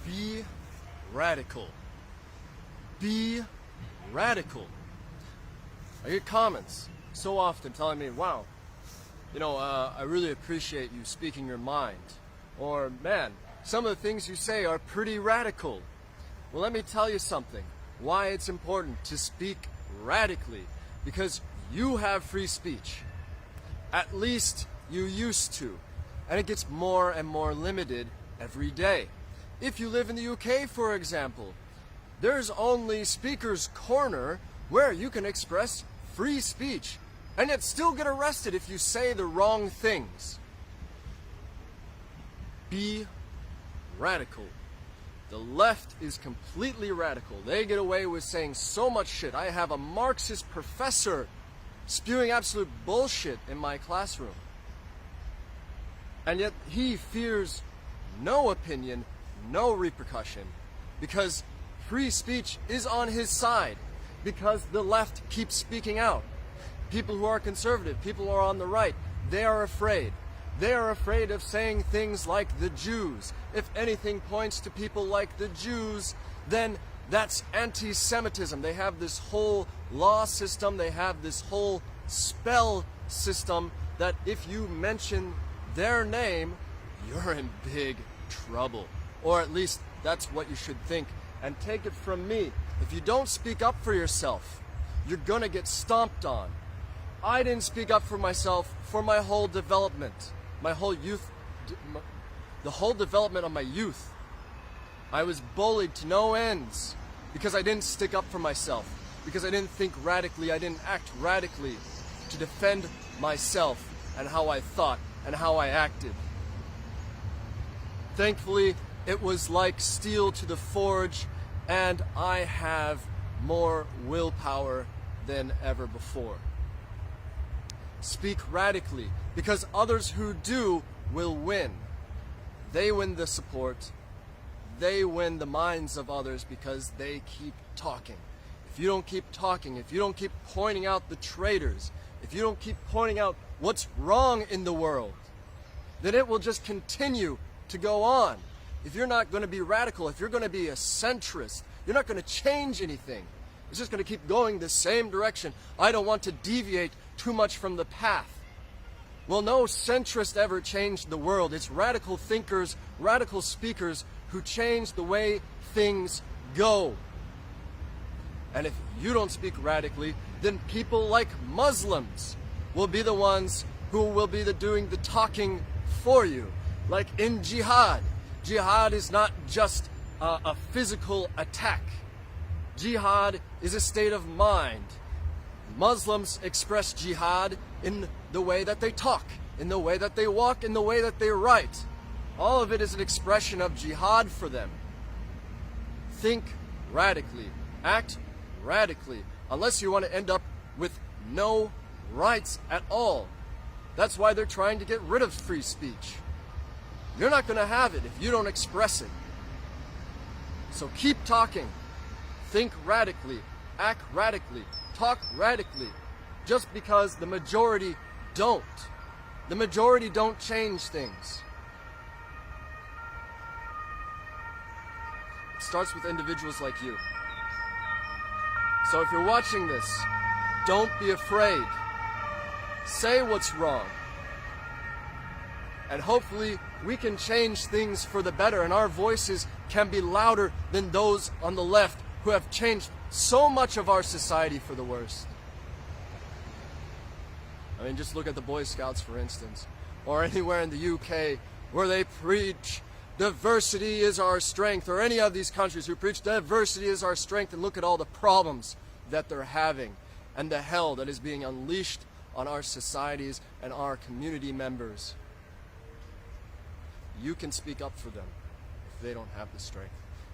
Be radical. Be radical. I get comments so often telling me, wow, I really appreciate you speaking your mind. Or, man, some of the things you say are pretty radical. Well, let me tell you something. Why it's important to speak radically. Because you have free speech. At least you used to. And it gets more and more limited every day. If you live in the UK, for example, there's only Speaker's Corner where you can express free speech and yet still get arrested if you say the wrong things. Be radical. The left is completely radical. They get away with saying so much shit. I have a Marxist professor spewing absolute bullshit in my classroom. And yet he fears no opinion, no repercussion, because free speech is on his side, because the left keeps speaking out. People who are conservative, people who are on the right, they are afraid. They are afraid of saying things like the Jews. If anything points to people like the Jews, then that's anti-Semitism. They have this whole law system, they have this whole spell system that if you mention their name, you're in big trouble. Or at least that's what you should think. And take it from me, if you don't speak up for yourself, you're gonna get stomped on. I didn't speak up for myself for my whole development, my whole youth, the whole development of my youth. I was bullied to no ends because I didn't stick up for myself, because I didn't think radically, I didn't act radically to defend myself and how I thought and how I acted. Thankfully, it was like steel to the forge, and I have more willpower than ever before. Speak radically, because others who do will win. They win the support. They win the minds of others because they keep talking. If you don't keep talking, if you don't keep pointing out the traitors, if you don't keep pointing out what's wrong in the world, then it will just continue to go on. If you're not going to be radical, if you're going to be a centrist, you're not going to change anything. It's just going to keep going the same direction. I don't want to deviate too much from the path. Well, no centrist ever changed the world. It's radical thinkers, radical speakers who change the way things go. And if you don't speak radically, then people like Muslims will be the ones who will be doing the talking for you. Like in jihad. Jihad is not just a physical attack. Jihad is a state of mind. Muslims express jihad in the way that they talk, in the way that they walk, in the way that they write. All of it is an expression of jihad for them. Think radically. Act radically. Unless you want to end up with no rights at all. That's why they're trying to get rid of free speech. You're not going to have it if you don't express it. So keep talking. Think radically. Act radically. Talk radically. Just because the majority don't. The majority don't change things. It starts with individuals like you. So if you're watching this, don't be afraid. Say what's wrong. And hopefully we can change things for the better, and our voices can be louder than those on the left who have changed so much of our society for the worst. I mean, just look at the Boy Scouts, for instance, or anywhere in the UK where they preach diversity is our strength, or any of these countries who preach diversity is our strength, and look at all the problems that they're having and the hell that is being unleashed on our societies and our community members. You can speak up for them if they don't have the strength,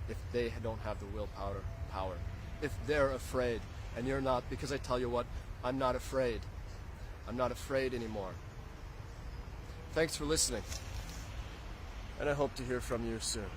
if they don't have the willpower, if they're afraid and you're not, because I tell you what, I'm not afraid. I'm not afraid anymore. Thanks for listening, and I hope to hear from you soon.